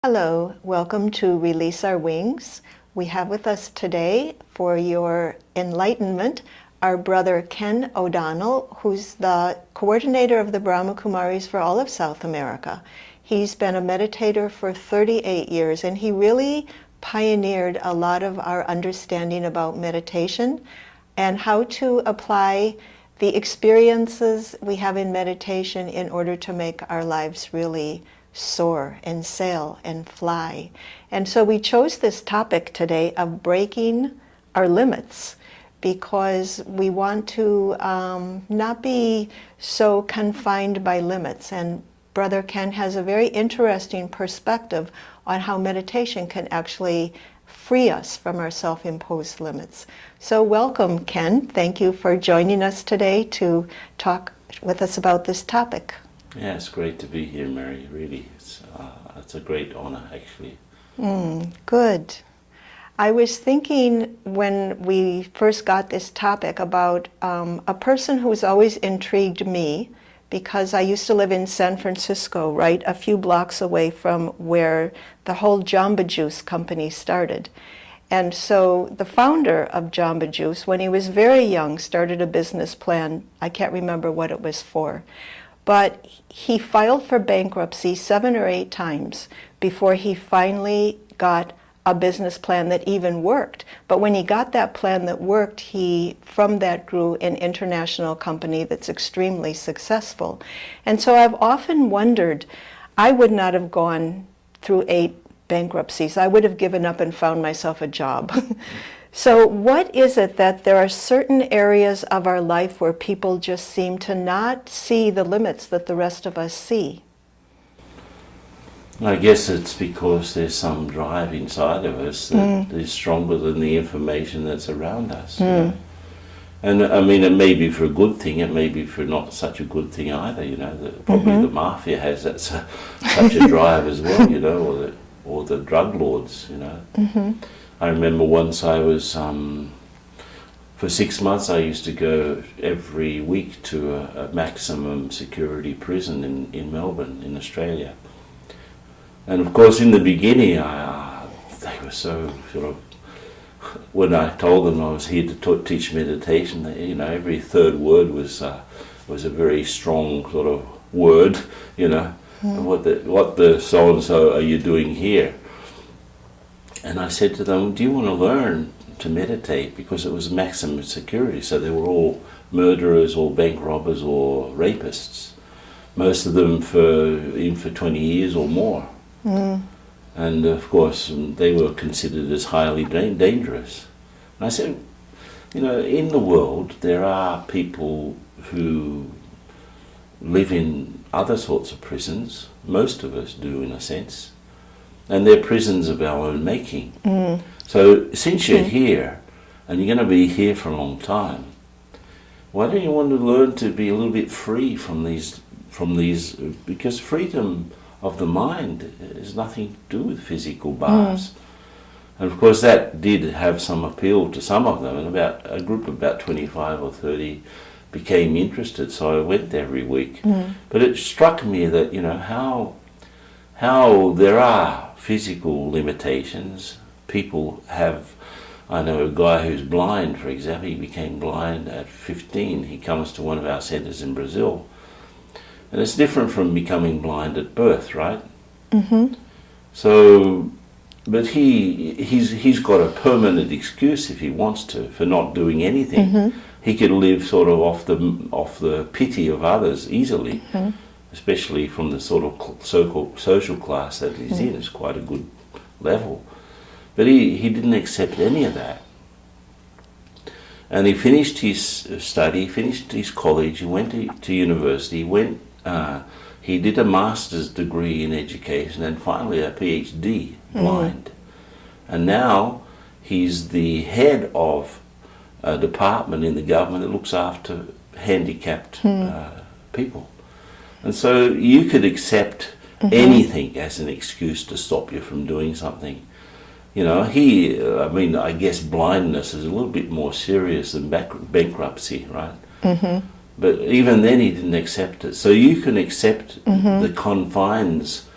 Hello, welcome to Release Our Wings. We have with us today, for your enlightenment, our brother Ken O Donnell, who's the coordinator of the Brahma Kumaris for all of South America. He's been a meditator for 38 years, and he really pioneered a lot of our understanding about meditation and how to apply the experiences we have in meditation in order to make our lives really soar and sail and fly. And so we chose this topic today of breaking our limits, because we want to not be so confined by limits. And Brother Ken has a very interesting perspective on how meditation can actually free us from our self-imposed limits. So welcome, Ken. Thank you for joining us today to talk with us about this topic. Yeah, it's great to be here, Mary. Really, it's a great honor, actually. Good. I was thinking when we first got this topic about a person who's always intrigued me, because I used to live in San Francisco, right a few blocks away from where the whole Jamba Juice company started. And so the founder of Jamba Juice, when he was very young, started a business plan. I can't remember what it was for. But he filed for bankruptcy 7 or 8 times before he finally got a business plan that even worked. But when he got that plan that worked, he, from that, grew an international company that's extremely successful. And so I've often wondered, I would not have gone through 8 bankruptcies. I would have given up and found myself a job. So what is it that there are certain areas of our life where people just seem to not see the limits that the rest of us see? I guess it's because there's some drive inside of us that is stronger than the information that's around us. You know? And I mean, it may be for a good thing, it may be for not such a good thing either. You know, probably the mafia has that such a drive as well. You know, or the drug lords. You know. I remember once I was, for 6 months I used to go every week to a maximum security prison in Melbourne, in Australia. And of course in the beginning they were so sort of, when I told them I was here to teach meditation, you know, every third word was a very strong sort of word, you know, what the so-and-so are you doing here? And I said to them, do you want to learn to meditate? Because it was maximum security, so they were all murderers or bank robbers or rapists. Most of them in for 20 years or more. And of course, they were considered as highly dangerous. And I said, you know, in the world, there are people who live in other sorts of prisons. Most of us do, in a sense. And they're prisons of our own making. So since you're here, and you're going to be here for a long time, why don't you want to learn to be a little bit free from these, because freedom of the mind has nothing to do with physical bars. And of course that did have some appeal to some of them, and about a group of about 25 or 30 became interested, so I went every week. But it struck me that, you know, how there are physical limitations. People have, I know a guy who's blind, for example. He became blind at 15. He comes to one of our centers in Brazil. And it's different from becoming blind at birth, right? So, but he's got a permanent excuse if he wants to for not doing anything. He could live sort of off the pity of others easily. Especially from the sort of social class that he's in. It's quite a good level. But he didn't accept any of that. And he finished his study, finished his college, he went to university, he did a master's degree in education and finally a PhD, blind. And now he's the head of a department in the government that looks after handicapped people. And so you could accept anything as an excuse to stop you from doing something. You know, I mean, I guess blindness is a little bit more serious than bankruptcy, right? But even then he didn't accept it. So you can accept the confines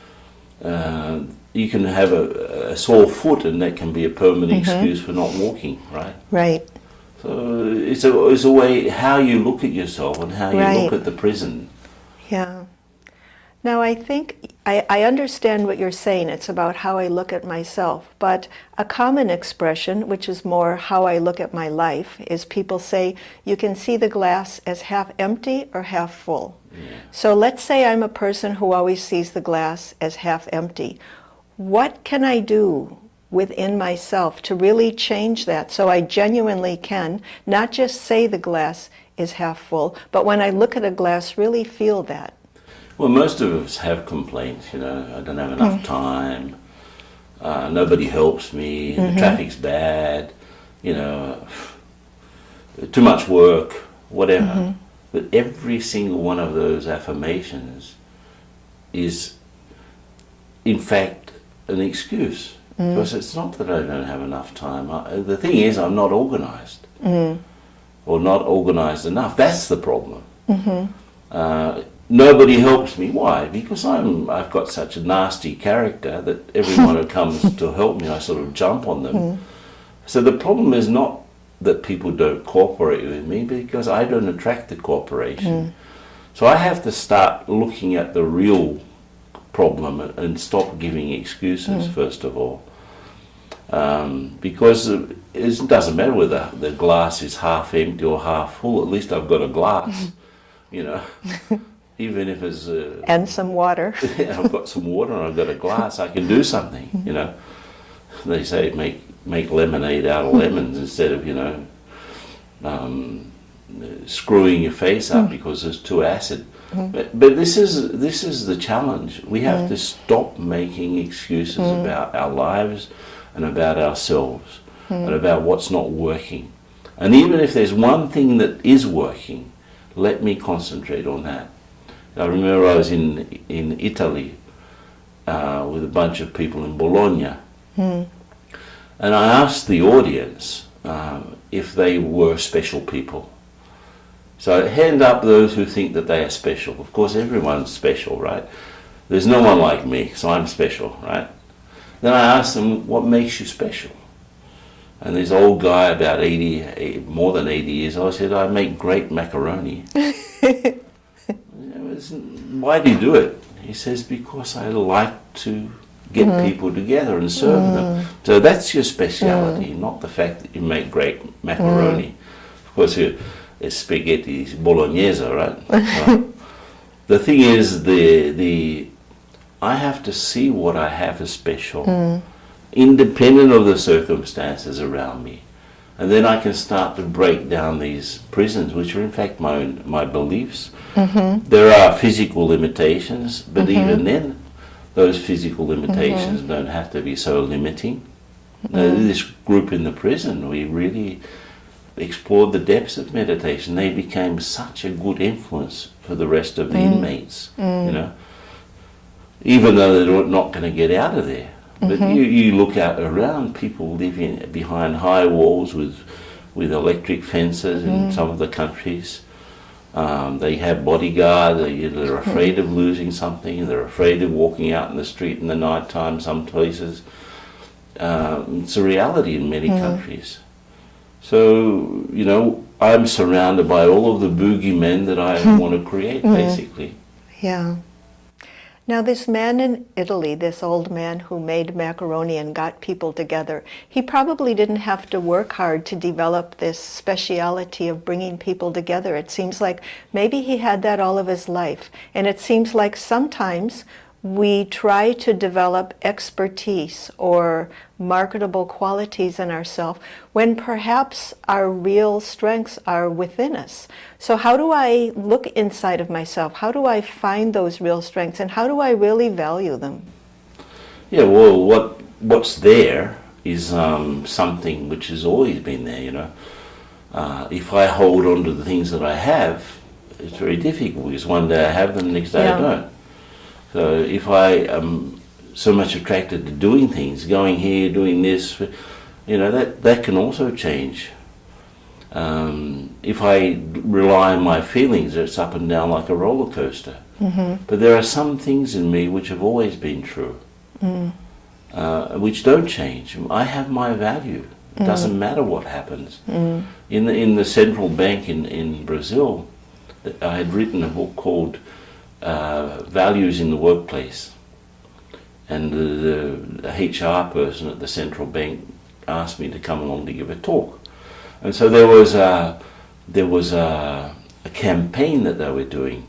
you can have a sore foot, and that can be a permanent excuse for not walking, right? Right. So it's a way how you look at yourself and how you look at the prison. Yeah. Now, I think I understand what you're saying. It's about how I look at myself. But a common expression, which is more how I look at my life, is people say, you can see the glass as half empty or half full. Yeah. So let's say I'm a person who always sees the glass as half empty. What can I do within myself to really change that so I genuinely can not just say the glass is half full, but when I look at a glass, really feel that? Well, most of us have complaints, I don't have enough time, nobody helps me, the traffic's bad, too much work, whatever. But every single one of those affirmations is, in fact, an excuse. Because it's not that I don't have enough time. The thing is, I'm not organized. Or not organized enough. That's the problem. Nobody helps me. Why? Because I've got such a nasty character that everyone who comes to help me, I sort of jump on them. So the problem is not that people don't cooperate with me, because I don't attract the cooperation. So I have to start looking at the real problem and stop giving excuses, first of all. Because it doesn't matter whether the glass is half empty or half full, at least I've got a glass, Even if it's... and some water. I've got some water and I've got a glass, I can do something, They say make lemonade out of lemons instead of, screwing your face up because there's too acid. But this is the challenge. We have to stop making excuses about our lives and about ourselves and about what's not working. And even if there's one thing that is working, let me concentrate on that. I remember I was in Italy with a bunch of people in Bologna, and I asked the audience if they were special people. So hand up those who think that they are special. Of course, everyone's special, right? There's no one like me, so I'm special, right? Then I asked them, what makes you special? And this old guy, about more than 80 years old, said, I make great macaroni. Why do you do it? He says, because I like to get people together and serve them. So that's your speciality, not the fact that you make great macaroni. Of course, it's spaghetti bolognese, right? The thing is, I have to see what I have as special, independent of the circumstances around me. And then I can start to break down these prisons, which are in fact my beliefs. There are physical limitations, but even then, those physical limitations don't have to be so limiting. This group in the prison, we really explored the depths of meditation. They became such a good influence for the rest of the inmates, even though they're not going to get out of there. But you look out around, people living behind high walls with electric fences in some of the countries. They have bodyguards, they're afraid of losing something, they're afraid of walking out in the street in the night time some places. It's a reality in many countries. So, I'm surrounded by all of the boogeymen that I want to create, basically. Yeah. Now, this man in Italy, this old man who made macaroni and got people together, he probably didn't have to work hard to develop this speciality of bringing people together. It seems like maybe he had that all of his life. And it seems like sometimes we try to develop expertise or marketable qualities in ourselves when perhaps our real strengths are within us. So how do I look inside of myself? How do I find those real strengths, and how do I really value them? Yeah, well, what's there is something which has always been there, If I hold on to the things that I have, it's very difficult, because one day I have them, the next day I don't. So if I am so much attracted to doing things, going here, doing this, that can also change. If I rely on my feelings, it's up and down like a roller coaster. But there are some things in me which have always been true. which don't change. I have my value. It doesn't matter what happens. In the central bank in Brazil, I had written a book called Values in the Workplace. And the HR person at the central bank asked me to come along to give a talk. And so there was a campaign that they were doing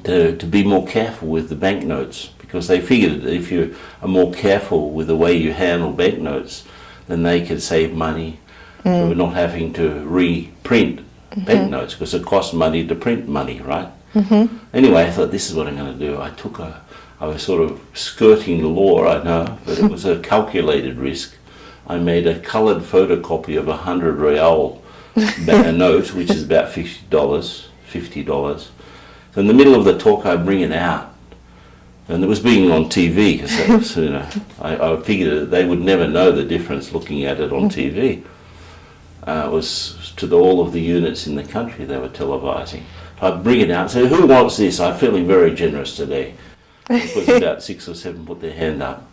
to be more careful with the banknotes, because they figured that if you are more careful with the way you handle banknotes, then they could save money for not having to reprint banknotes, because it costs money to print money, right? Anyway, I thought, this is what I'm going to do. I was sort of skirting the law, I know, but it was a calculated risk. I made a coloured photocopy of a 100 real note, which is about $50. So in the middle of the talk, I bring it out. And it was being on TV, because I figured that they would never know the difference looking at it on TV. It was to all of the units in the country they were televising. I bring it out and say, who wants this? I'm feeling very generous today. Of course, about 6 or 7 put their hand up.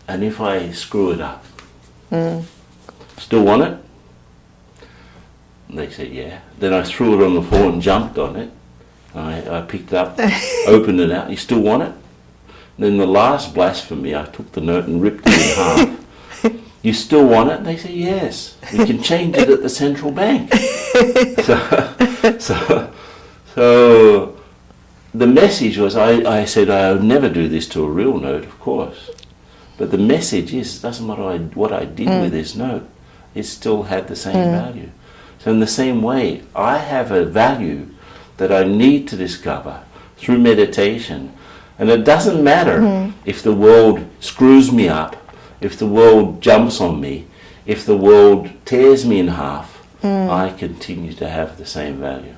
And if I screw it up, still want it? And they said, yeah. Then I threw it on the floor and jumped on it. I picked it up, opened it out. You still want it? And then the last blasphemy, I took the note and ripped it in half. You still want it? And they said, yes. We can change it at the central bank. So the message was, I said I would never do this to a real note, of course. But the message is, it doesn't matter what I did with this note, it still had the same value. So in the same way, I have a value that I need to discover through meditation. And it doesn't matter if the world screws me up, if the world jumps on me, if the world tears me in half, I continue to have the same value.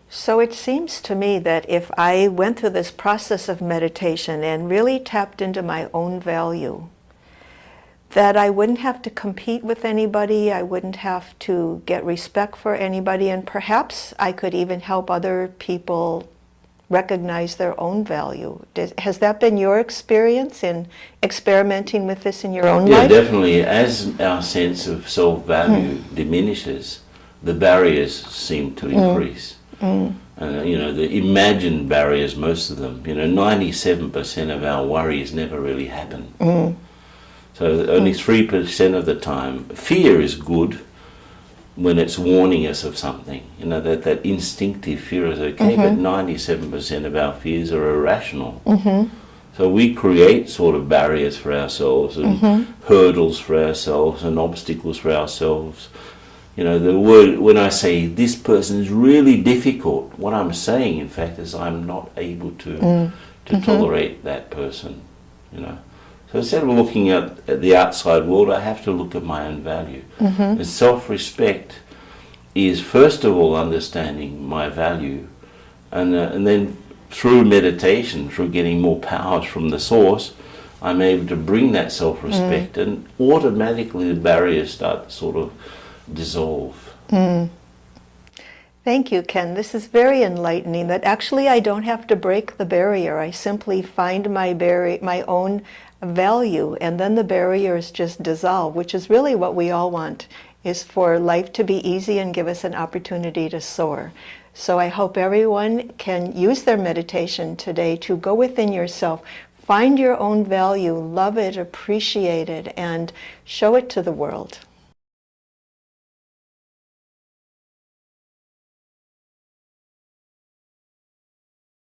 So it seems to me that if I went through this process of meditation and really tapped into my own value, that I wouldn't have to compete with anybody, I wouldn't have to get respect for anybody, and perhaps I could even help other people recognize their own value. Has that been your experience in experimenting with this in your own life? Yeah, definitely. As our sense of self-value diminishes, the barriers seem to increase. The imagined barriers, most of them, 97% of our worries never really happen. So only 3% of the time. Fear is good when it's warning us of something. That instinctive fear is okay, but 97% of our fears are irrational. So we create sort of barriers for ourselves and hurdles for ourselves and obstacles for ourselves. The word, when I say this person is really difficult, what I'm saying, in fact, is I'm not able to tolerate that person. So instead of looking at the outside world, I have to look at my own value. And self-respect is, first of all, understanding my value, and then through meditation, through getting more powers from the source, I'm able to bring that self-respect, and automatically the barriers start to sort of dissolve. Thank you, Ken. This is very enlightening, that actually I don't have to break the barrier. I simply find my own value, and then the barriers just dissolve, which is really what we all want, is for life to be easy and give us an opportunity to soar. So I hope everyone can use their meditation today to go within yourself, find your own value, love it, appreciate it, and show it to the world.